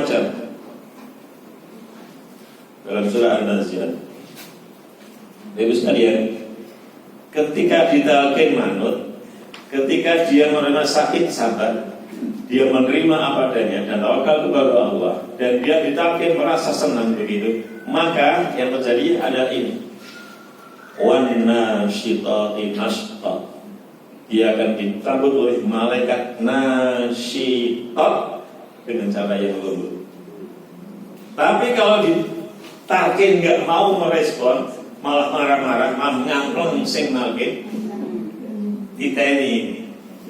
macam dalam surah An-Nazi'at. Ibu sekalian, ketika ditalqin manut, ketika dia menerima sakit sabar, dia menerima apa adanya dan tawakal kepada Allah, dan dia ditalqin merasa senang begitu, maka yang terjadi adalah ini. Wan nasyitati nashta. Dia akan dicabut oleh malaikat nasyitat dengan cara yang lembut. Tapi kalau ditalqin nggak mau merespon, malah marah-marah, malah ngangklong sing nalqin,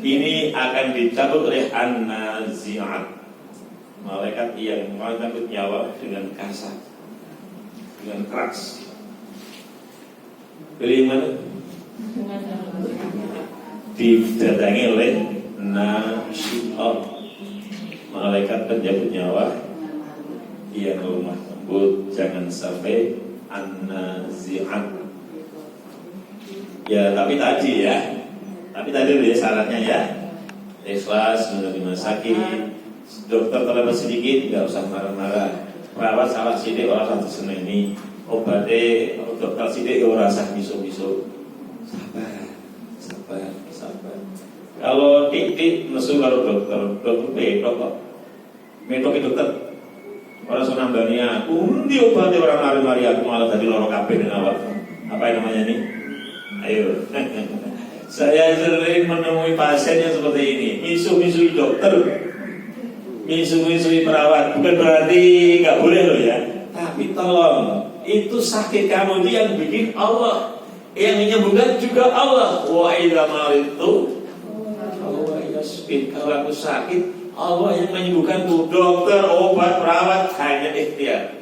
ini akan dicabut oleh an-nazi'at, malaikat yang mencabut nyawa dengan kasar, dengan keras. Pilih mana? Didatangi oleh nasyi'at, malaikat pencabut nyawa yang lemah lembut. Jangan sampai an-nazi'at. Ya, tapi tadi dulu ya syaratnya ya, ikhlas menerima sakit. Dokter terlambat sedikit, nggak usah marah-marah. Perawat salah sidik, orang satu seneni. Obatnya dokter sidik, orang rasa miso-miso. Sabar. Kalau titik mesu kalau dokter bedok kok. Medok dokter. Orang sonambani aku, di obatnya orang mari-mari aku malah tadi lorok kabeh dengan awak. Apa yang namanya nih? Ayo. Saya sering menemui pasien yang seperti ini, misu-misui dokter, misu-misui perawat. Bukan berarti nggak boleh loh ya, tapi tolong, itu sakit kamu itu yang bikin Allah, yang menyembuhkan juga Allah. Wa idza maritu Allah yasfi. Kalau aku sakit, Allah yang menyembuhkan tuh. Dokter, obat, perawat hanya ikhtiar,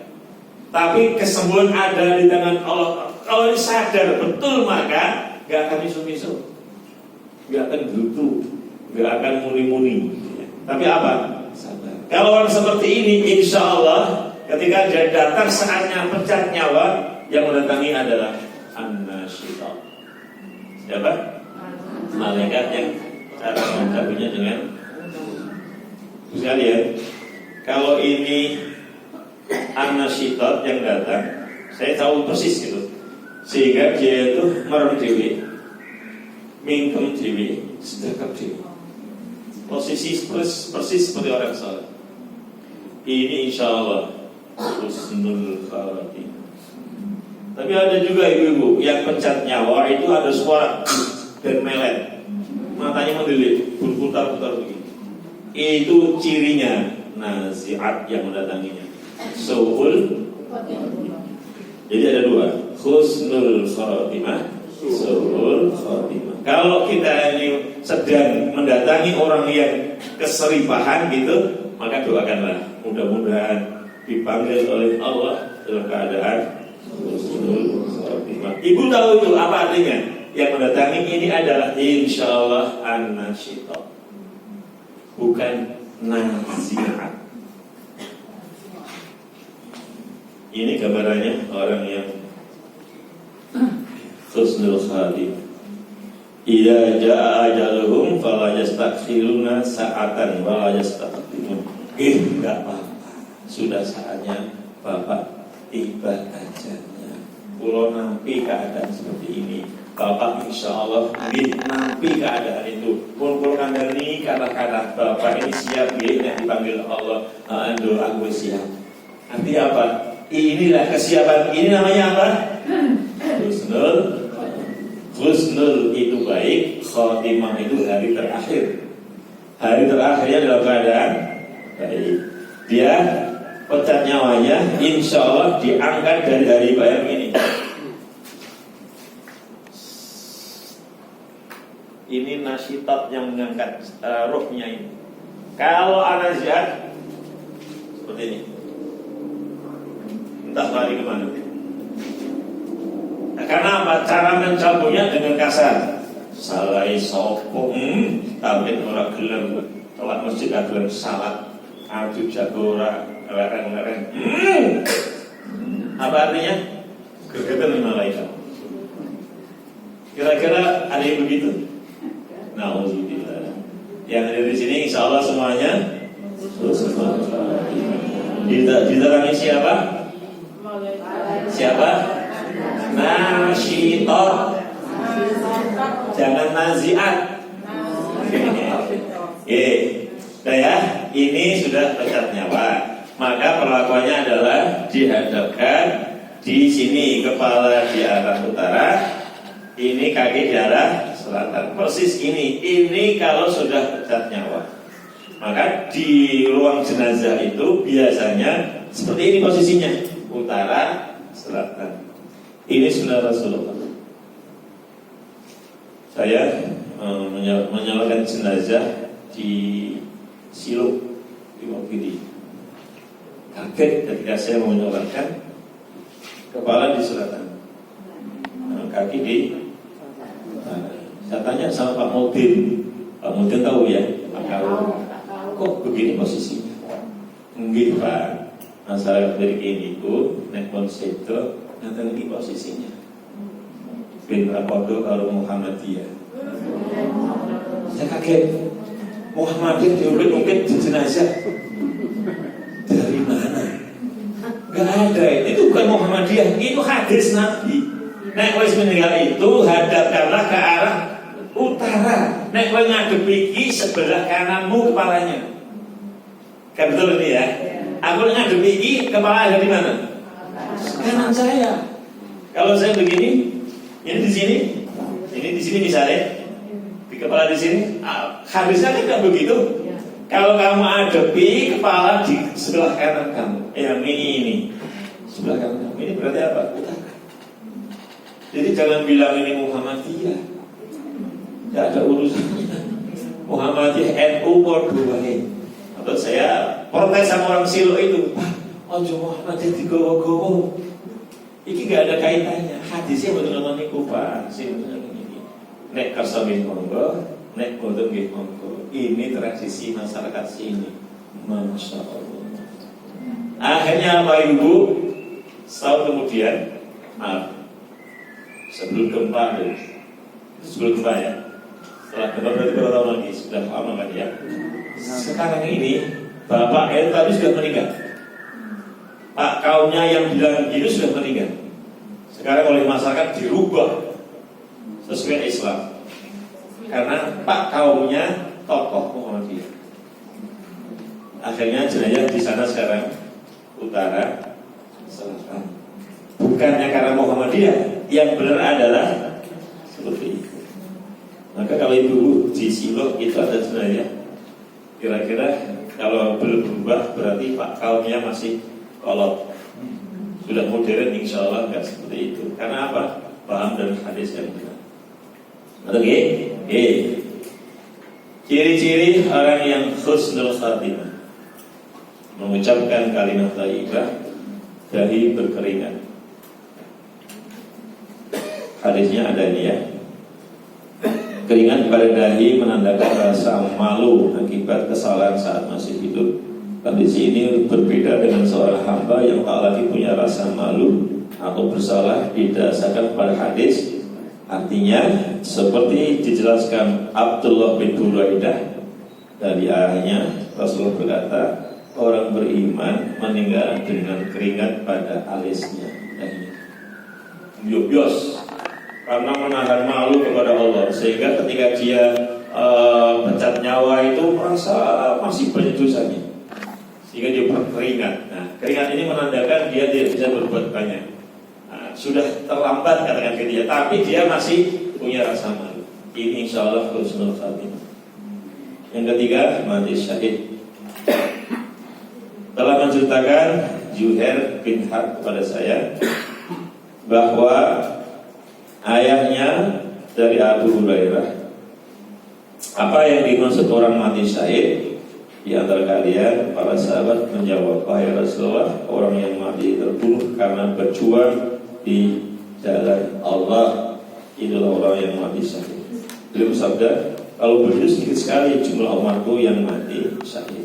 tapi kesembuhan ada di tangan Allah. Kalau ini sadar betul, maka gak akan misu-misu, gak akan gerutu, gak akan muni-muni. Tapi apa? Sabar. Kalau orang seperti ini, insya Allah ketika dia datang saatnya pecat nyawa, yang mendatangi adalah an-nasyitah. Siapa? Malaikat yang cara menghadapinya dengan sekalian. Kalau ini an-nasyitah yang datang, saya tahu persis gitu. Sehingga dia itu merem dewi, mingkem dewi, sedekap dewi. Posisi persis seperti orang salat. Ini insya Allah husnul khatimah. Tapi ada juga ibu-ibu yang pecat nyawa itu ada suara dan melet, matanya mendelik, berputar-putar begini. Itu cirinya nazi'at yang mendatanginya. Su'ul. Jadi ada dua, husnul khatimah, su'ul khatimah. Kalau kita ini sedang mendatangi orang yang keseripahan gitu, maka doakanlah, mudah-mudahan dipanggil oleh Allah dalam keadaan husnul khatimah. Ibu tahu itu apa artinya? Yang mendatangi ini adalah insya Allah an-nasyitah, bukan nazi'at. Ini gambarannya orang yang husnul khatimah. Idza jaa ajaluhum fala yastakhiruna sa'atan wa la yastaqdimun. Enggak apa-apa, sudah saatnya Bapak tiba ajalnya. Kulo nampi keadaan seperti ini, Bapak insya Allah nampi keadaan itu. Kulo kandani kata-kata Bapak ini siap ya, dipanggil Allah. Ando aku siap. Nanti apa? Inilah kesiapan. Ini namanya apa? Husnul itu baik, khatimah itu hari terakhir. Hari terakhirnya dalam keadaan baik. Dia pecat nyawanya, insya Allah diangkat dari hari bayang ini. Ini nasyitat yang mengangkat rohnya ini. Kalau an-nazi'at seperti ini, entah lari kemana. Karena apa? Cara mencabutnya dengan kasar. Salai sopong, tapi orang gelem telat masjid gelem salat, adu jagora, lereng-lereng. Apa artinya? Gergetan malaikat. Kira-kira ada yang begitu? Nauzubillah. Yang ada di sini insya Allah semuanya Diterangi siapa? Siapa? Nasyitot. Jangan naziat. Oke. Nah ya, ini sudah pecat nyawa. Maka perlakuannya adalah dihadapkan di sini, kepala di arah utara, ini kaki di arah selatan. Persis ini. Ini kalau sudah pecat nyawa. Maka di ruang jenazah itu biasanya seperti ini posisinya, utara, selatan. Ini sunnah Rasulullah. Saya menyalakan jenazah di Silo di Wogiri. Kaget ketika saya mau menyolatkan, kepala di selatan, kaki di. Saya tanya sama Pak Mudin. Pak Mudin tahu ya, kalau kok begini posisinya? Enggak Pak, masalah dari ini itu nek konsepto nanti lagi posisinya. Bin Rapodo kalau Muhammadiyah. Saya kaget. Muhammadiyah diungkit di jenazah. Dari mana? Gak ada. Itu bukan Muhammadiyah, itu hadis Nabi. Nek wis meninggal itu hadapkanlah ke arah utara. Nek kowe ngadep iki sebelah kananmu kepalanya. Kan betul ini ya? Aku ngadep iki kepala ada di mana? Kanan saya. Kalau saya begini, ini di sini misalnya, di kepala di sini. Hadisnya kan tidak begitu. Kalau kamu adepi kepala di sebelah kanan kamu, yang ini sebelah kanan kamu, ini berarti apa? Utara. Jadi jangan bilang ini Muhammadiyah. Tidak ada urusannya. Muhammadiyah NU Bordowahe. Atau saya protes sama orang Silo itu. Ojo Muhammadiyah digowo-gowo. Iki gak ada kaitannya. Hadisnya betul-betul niku Pak. Nek kersamin monggo, nek boten nggih monggo. Ini tradisi masyarakat sini. Masya Allah. Akhirnya apa Ibu? Setahun kemudian, sebelum gempa ya. Setelah gempa berarti berapa tahun lagi? Sudah lama kan ya. Sekarang ini Bapak tadi sudah meninggal. Pak kaumnya yang bilang itu sudah meninggal. Sekarang oleh masyarakat dirubah sesuai Islam. Karena Pak kaumnya tokoh Muhammadiyah. Akhirnya jenazah di sana sekarang utara, selatan. Bukannya karena Muhammadiyah, yang benar adalah seperti itu. Maka kalau ibu di Silo itu ada jenazah, kira-kira kalau belum berubah berarti Pak kaumnya masih kolot. Sudah modern, insya Allah nggak seperti itu. Karena apa? Paham dan hadis yang benar. Oke. Ciri-ciri orang yang husnul khatimah, mengucapkan kalimat thayyibah, dahi berkeringat. Hadisnya ada ini ya. Keringat pada dahi menandakan rasa malu akibat kesalahan saat masih hidup. Hadis ini berbeda dengan seorang hamba yang tak lagi punya rasa malu atau bersalah didasarkan pada hadis. Artinya seperti dijelaskan Abdullah bin Buraidah dari ayahnya, Rasulullah berkata, orang beriman meninggal dengan keringat pada alisnya. Bios karena menahan malu kepada Allah, sehingga ketika dia pecat nyawa itu merasa masih banyak dosanya, sehingga dia berkeringat. Nah, keringat ini menandakan dia tidak bisa berbuat banyak. Sudah terlambat katakan dia, tapi dia masih punya rasa malu. Ini insya Allah husnul khatimah. Yang ketiga, mati syahid. Telah menceritakan Juhair bin Harb kepada saya bahwa ayahnya dari Abu Hurairah, apa yang dimaksud orang mati syahid? Di antara kalian para sahabat menjawab, wahai Rasulullah, orang yang mati terbunuh karena berjuang di jalan Allah, itulah orang yang mati syahid. Beliau bersabda, kalau begitu sedikit sekali jumlah umatku yang mati syahid.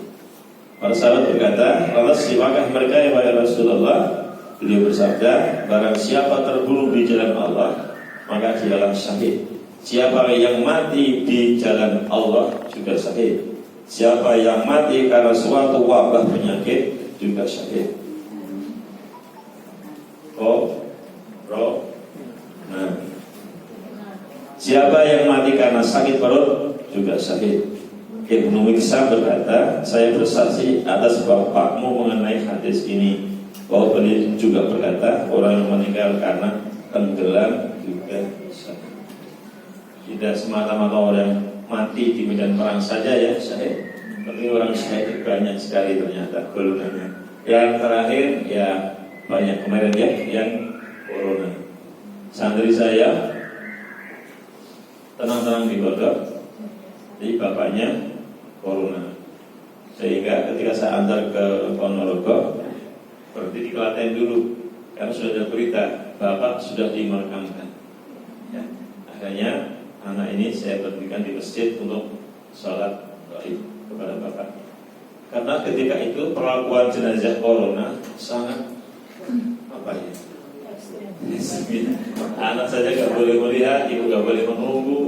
Para sahabat berkata, lantas siapakah mereka yang wahai Rasulullah? Beliau bersabda, barang siapa terbunuh di jalan Allah, maka dialah syahid. Siapa yang mati di jalan Allah juga syahid. Siapa yang mati karena suatu wabah penyakit, juga syahid. Nah, siapa yang mati karena sakit perut juga syahid. Ibnu Miksam berkata, saya bersaksi atas bapakmu mengenai hadis ini, bahwa beliau juga berkata, orang yang meninggal karena tenggelam juga syahid. Tidak semata-mata orang mati di medan perang saja ya syahid, tapi orang syahid banyak sekali ternyata golongannya. Yang terakhir ya banyak kemarin ya yang corona. Santri saya tenang-tenang di pondok, jadi bapaknya corona, sehingga ketika saya antar ke Ponorogo berarti di Klaten dulu, karena sudah ada berita bapak sudah dimakamkan ya. Akhirnya anak ini saya berikan di masjid untuk sholat gaib kepada bapak, karena ketika itu perlakuan jenazah corona sangat apa ya, anak saja nggak boleh melihat, ibu nggak boleh menunggu,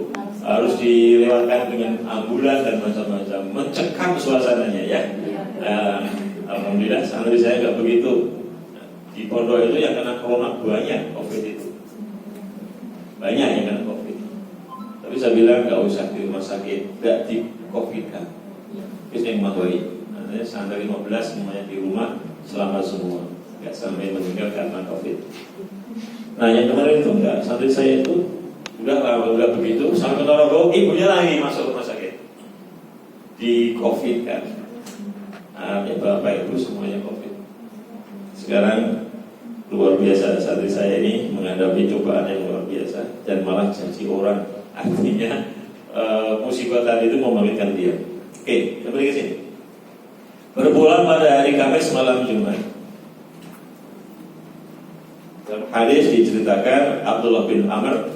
harus dilewatkan dengan ambulan dan macam-macam, mencekam suasananya ya. Alhamdulillah santri saya nggak begitu. Di pondok itu yang kena corona banyak, COVID itu banyak yang kena COVID. Tapi saya bilang nggak usah di rumah sakit, nggak di COVID kan. Itu yang mahwai. Artinya santri 15 semuanya di rumah selamat semua, nggak sampai meninggal karena COVID. Nah yang kemarin itu enggak, santri saya itu udah begitu sampai Ponorogo, ibunya lagi masuk rumah sakit di COVID kan. Ya bapak ibu semuanya COVID. Sekarang luar biasa, santri saya ini menghadapi cobaan yang luar biasa dan malah janji orang. Artinya musibah tadi itu membalikkan dia. Oke, kembali ke sini. Berpulang pada hari Kamis malam Jumat. Dalam hadis diceritakan Abdullah bin Amr,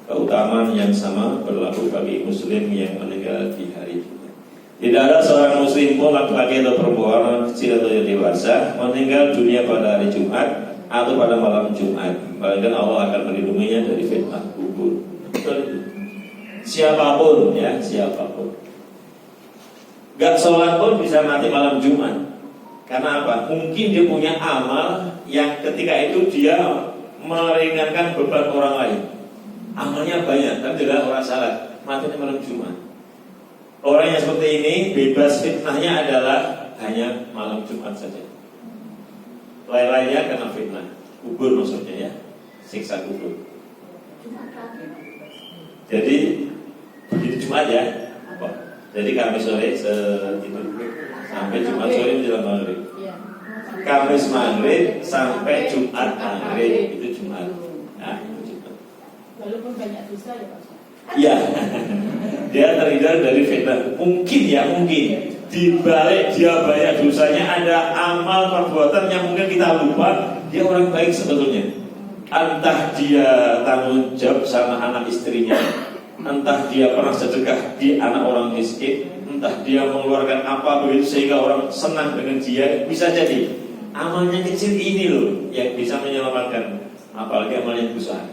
keutamaan yang sama berlaku bagi muslim yang meninggal di hari Jumat. Tidak ada seorang muslim pun, laki-laki atau perempuan, kecil atau yang dewasa, meninggal dunia pada hari Jumat atau pada malam Jumat, melainkan Allah akan melindunginya dari fitnah kubur. Siapapun ya, siapapun. Gak sholat pun bisa mati malam Jumat. Karena apa? Mungkin dia punya amal yang ketika itu dia meringankan beban orang lain. Amalnya banyak, tapi tidak orang salat, matinya malam Jumat. Orang yang seperti ini bebas fitnahnya adalah hanya malam Jumat saja. Lain-lainnya kena fitnah. Kubur maksudnya ya, siksa kubur. Jadi begitu Jumat ya. Jadi Kamis sore sampai Jumat sore menjelang maghrib. Kamis maghrib sampai Jumat maghrib itu Jumat. Nah, itu Jumat. Walaupun banyak dosa ya Pak. Iya, dia terhindar dari fitnah. Mungkin di balik dia banyak dosanya ada amal perbuatan yang mungkin kita lupa. Dia orang baik sebetulnya. Entah dia tanggung jawab sama anak istrinya, entah dia pernah sedekah di anak orang miskin, entah dia mengeluarkan apa begitu sehingga orang senang dengan dia. Bisa jadi amalnya kecil ini loh yang bisa menyelamatkan, apalagi amalnya besar.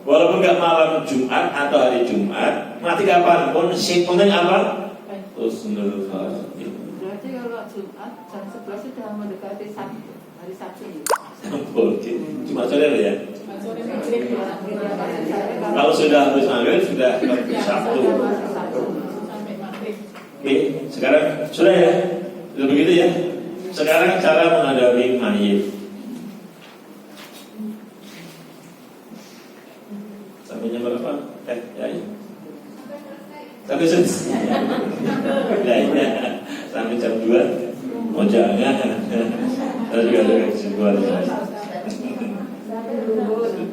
Walaupun gak malam Jumat atau hari Jumat, mati kapan pun si penting apa? Husnul khatimah. Berarti kalau Jumat jam 11 sudah mendekati Sabtu, hari Sabtu ini. Jumat sore ya. Jumat sore maghrib ya. Kalau sudah habis maghrib sudah Sabtu. Sampai maghrib. Oke, sekarang sudah ya. Sudah begitu ya. Sekarang cara menghadapi mayit. Sampai jam berapa? Ya. Sampai selesai. Ya. Sampai jam 2. Oh jangan. Saya juga ada kesimpulan.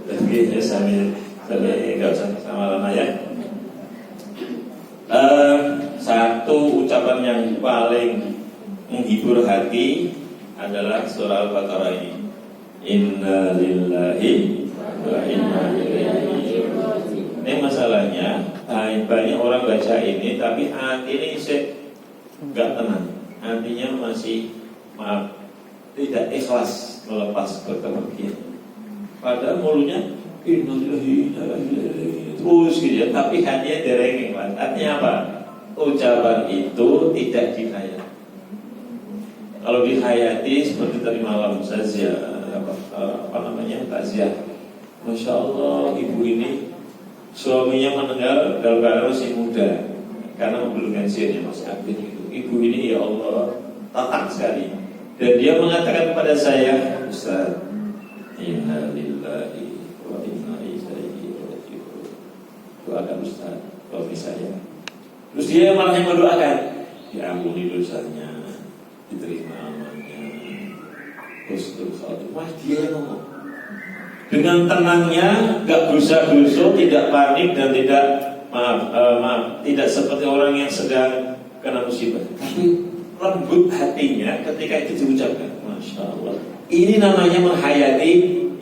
Oke, sampai nggak usah sama lama ya. Satu ucapan yang paling menghibur hati adalah surah Al-Baqarah ini. Inna lillahi wa inna ilaihi raji'un. Ini masalahnya banyak orang baca ini tapi hati ini nggak tenang. Hatinya masih tidak ikhlas melepas kepergian. Padahal mulutnya inna lillahi wa inna ilaihi terus gitu ya, tapi hatinya derengeng. Artinya apa? Ucapan itu tidak dihayal. Kalau dihayati seperti tadi malam saja apa namanya takziah. Masya Allah, ibu ini suaminya meninggal dalam keadaan masih muda karena mobil bensinnya masih aktif itu. Ibu ini ya Allah tatak sekali. Dan dia mengatakan kepada saya, Ustaz, inna lillahi wa inna ilaihi raji'un. Doakan Ustaz, suami saya. Terus dia malah yang mendoakan, diampuni dosanya, diterima amalnya, husnul khatimah. Dia ngomong dengan tenangnya, gak gusa-gusu, tidak panik dan tidak tidak seperti orang yang sedang kena musibah, tapi lembut hatinya ketika itu diucapkan. Masya Allah, ini namanya menghayati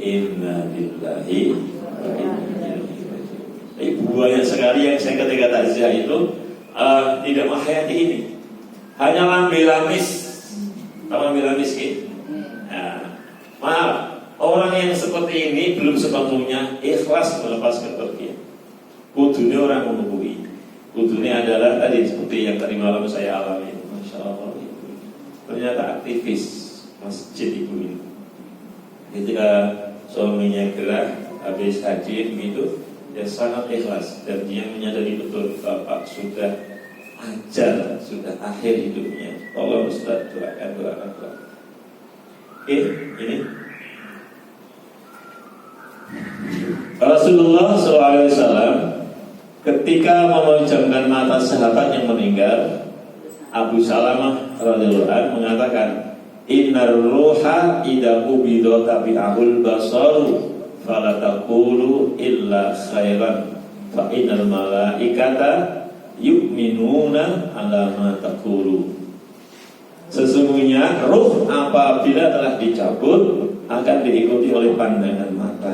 inna lillahi wa inna ilaihi raji'un. Banyak sekali yang saya ketika takziah itu tidak menghayati ini, hanya lambe-lamis. Tahu lambe-lamis gitu? Nah, maaf, orang yang seperti ini belum sepenuhnya ikhlas melepaskan pergian. Kudune orang menunggu. Kudune adalah tadi seperti yang tadi malam saya alami. Masya Allah, ibu. Ternyata aktivis masjid ibu ini. Ketika suaminya gerak habis haji begitu, dia sangat ikhlas dan dia menyadari betul bapak sudah ajal, sudah akhir hidupnya. Tolong Ustaz doakan. Oke, ini Rasulullah SAW ketika memejamkan mata sahabat yang meninggal, Abu Salamah radhiyallahu anhu mengatakan, innar ruha idza qubida tabi'ahul basaru fala taqulu illa khairan fa innal malaikata yu'minuna ala ma taqulu. Sesungguhnya ruh apabila telah dicabut akan diikuti oleh pandangan mata.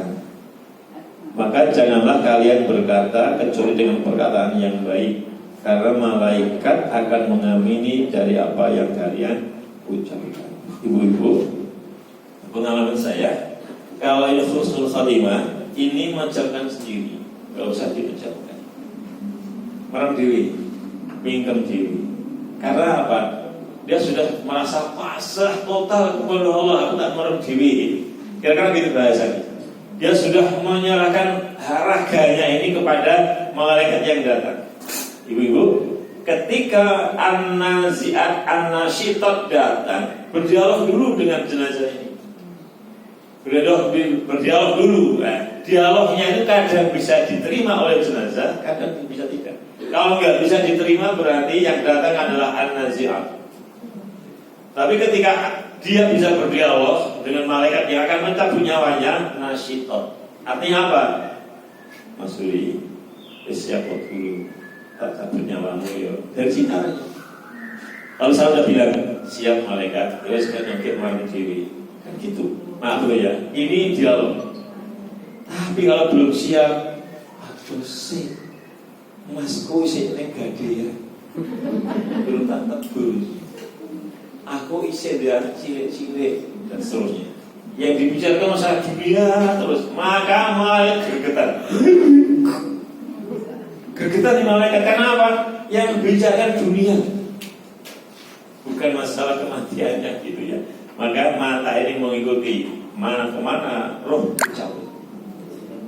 Maka janganlah kalian berkata kecuali dengan perkataan yang baik, karena malaikat akan mengamini dari apa yang kalian ucapkan. Ibu-ibu, pengalaman saya, kalau ini husnul khatimah, ini mengucapkan sendiri, gak usah diucapkan. Merem diri, mingkem diri. Karena apa? Dia sudah merasa pasrah total kepada Allah. Aku tak merem diri. Kira-kira gitu bahasanya. Dia sudah menyerahkan haraganya ini kepada malaikat yang datang. Ibu-ibu, ketika an-nazi'at an-nasyitat datang, berdialog dulu dengan jenazah ini. Berdialog dulu. Nah, dialognya itu kadang bisa diterima oleh jenazah, kadang bisa tidak. Kalau nggak bisa diterima berarti yang datang adalah an-nazi'at. Tapi ketika dia bisa berdialog dengan malaikat yang akan mencabut nyawanya, nasyitot. Artinya apa? Mas Suri, siap dulu, tak cabut nyawamu ya. Dari sini aja. Kalau saya sudah bilang siap malaikat, terus kan nyakit mati diri, kan gitu. Maaf ya, ini dialog. Tapi kalau belum siap, aduh sih, masku sih negade ya, belum tak tebus. Aku isi dia cilik-cilik dan seterusnya. Yang dibicarakan masalah dunia terus, maka malaikat gergetan. Gergetan di malaikat karena apa? Yang bicarakan dunia, bukan masalah kematiannya gitu ya. Maka mata ini mengikuti mana kemana roh dicabut.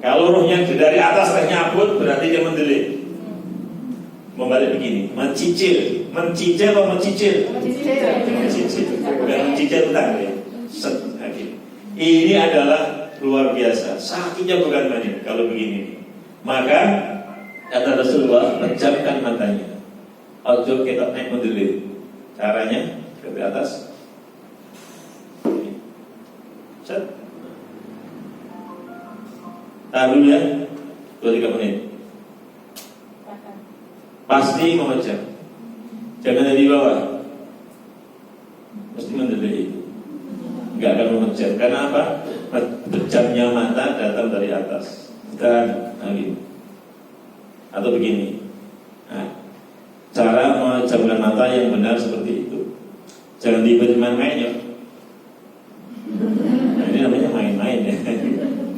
Kalau rohnya dari atas nyabut berarti dia mendelik. Membalik begini, mencicil atau mencicil? Mencicil, bukan mencicil utang ya. Ini adalah luar biasa. Sakitnya bukan main kalau begini. Maka kata Rasulullah, pejamkan matanya. Ojo kita naik mendelik. Caranya ke atas. Set. Tahan ya, 2-3 menit. Pasti memejam. Jangan dari bawah. Mesti mendelik. Enggak akan memejam. Karena apa? Pejamnya mata datang dari atas. Dan lagi. Atau begini. Nah, cara memejamkan mata yang benar seperti itu. Jangan main-main ya. Nah, ini namanya main-main ya.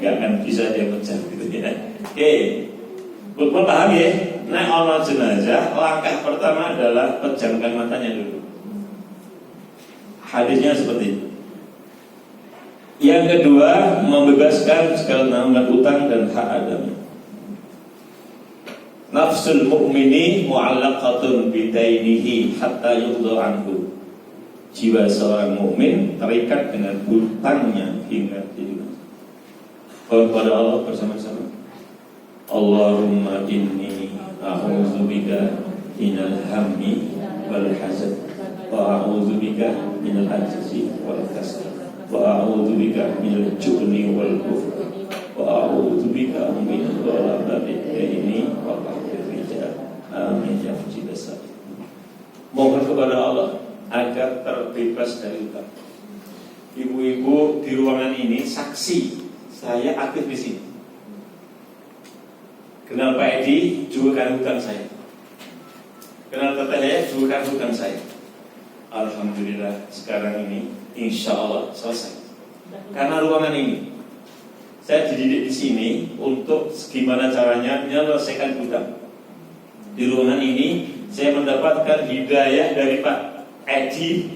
Enggak akan bisa dia pejam gitu ya. Oke. Bapak paham ya? Nah, ono jenazah, langkah pertama adalah pejamkan matanya dulu. Hadisnya seperti itu. Yang kedua, membebaskan segala tanggungan utang dan hak adami. Nafsul mu'mini mu'allaqatun bidainihi hatta yudza anhu. Jiwa seorang mukmin terikat dengan hutangnya hingga dilunasi. Kepada Allah bersama-sama. Allahumma inni a'udzubika minal hammi wal hazan wa a'udzubika minal ajzi wal kasal wa a'udzubika minal jubni wal kufr wa a'udzubika min ghalabatil daini wa qahril rijal. Amin ya rabbal alamin. Mohon kepada Allah agar terbebas dari utang. Ibu-ibu di ruangan ini saksi, saya aktif di sini. Kenal Pak Edi, juga kan hutang saya. Kenal Teteh, juga kan hutang saya. Alhamdulillah sekarang ini insya Allah selesai. Karena ruangan ini saya dididik di sini untuk gimana caranya menyelesaikan hutang. Di ruangan ini saya mendapatkan hidayah dari Pak Edi